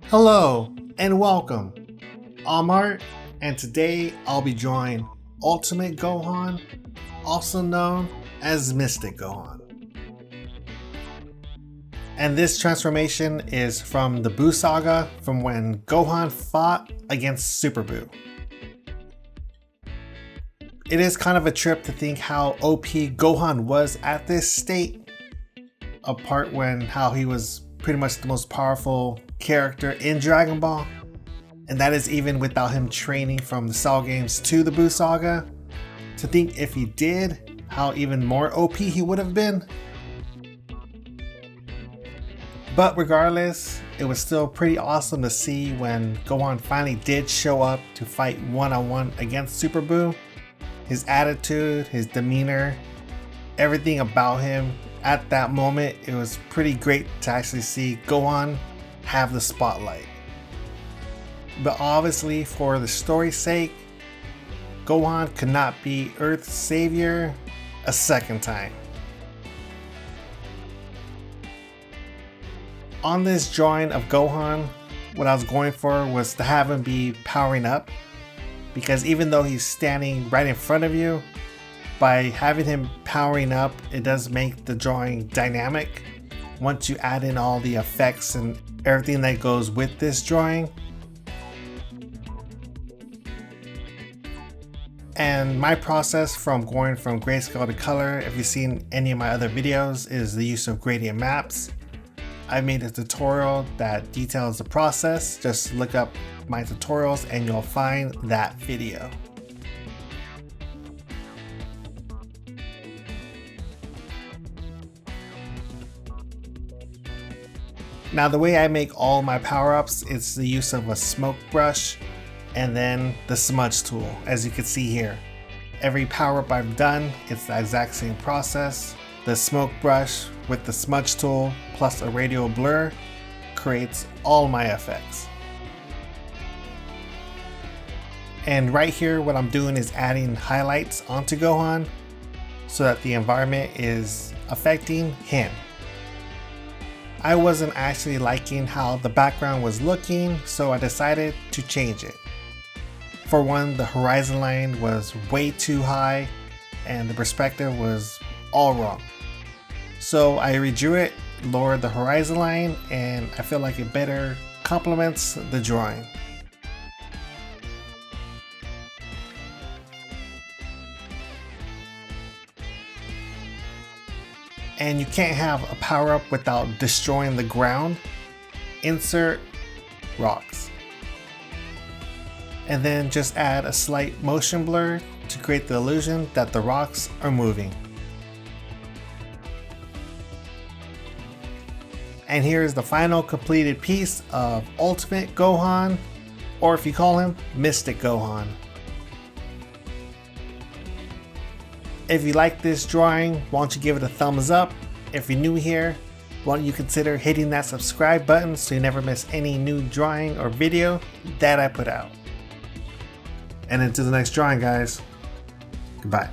Hello and welcome. I'm Art, and today I'll be drawing Ultimate Gohan, also known as Mystic Gohan. And this transformation is from the Buu saga, from when Gohan fought against Super Buu. It is kind of a trip to think how OP Gohan was at this state, apart when how he was pretty much the most powerful character in Dragon Ball, and that is even without him training from the Cell games to the Buu saga. To think if he did, how even more OP he would have been. But regardless, it was still pretty awesome to see when Gohan finally did show up to fight one-on-one against Super Buu. His attitude, his demeanor, everything about him at that moment, it was pretty great to actually see Gohan have the spotlight. But obviously, for the story's sake, Gohan could not be Earth's savior a second time. On this drawing of Gohan, what I was going for was to have him be powering up, because even though he's standing right in front of you, by having him powering up, it does make the drawing dynamic once you add in all the effects and everything that goes with this drawing. And my process from going from grayscale to color, if you've seen any of my other videos, is the use of gradient maps. I made a tutorial that details the process. Just look up my tutorials and you'll find that video. Now the way I make all my power-ups is the use of a smoke brush and then the smudge tool, as you can see here. Every power-up I've done, it's the exact same process. The smoke brush with the smudge tool plus a radial blur creates all my effects. And right here, what I'm doing is adding highlights onto Gohan so that the environment is affecting him. I wasn't actually liking how the background was looking, so I decided to change it. For one, the horizon line was way too high and the perspective was all wrong. So I redrew it, lowered the horizon line, and I feel like it better complements the drawing. And you can't have a power-up without destroying the ground. Insert rocks. And then just add a slight motion blur to create the illusion that the rocks are moving. And here's the final completed piece of Ultimate Gohan, or if you call him, Mystic Gohan. If you like this drawing, why don't you give it a thumbs up? If you're new here, why don't you consider hitting that subscribe button so you never miss any new drawing or video that I put out. And until the next drawing, guys, goodbye.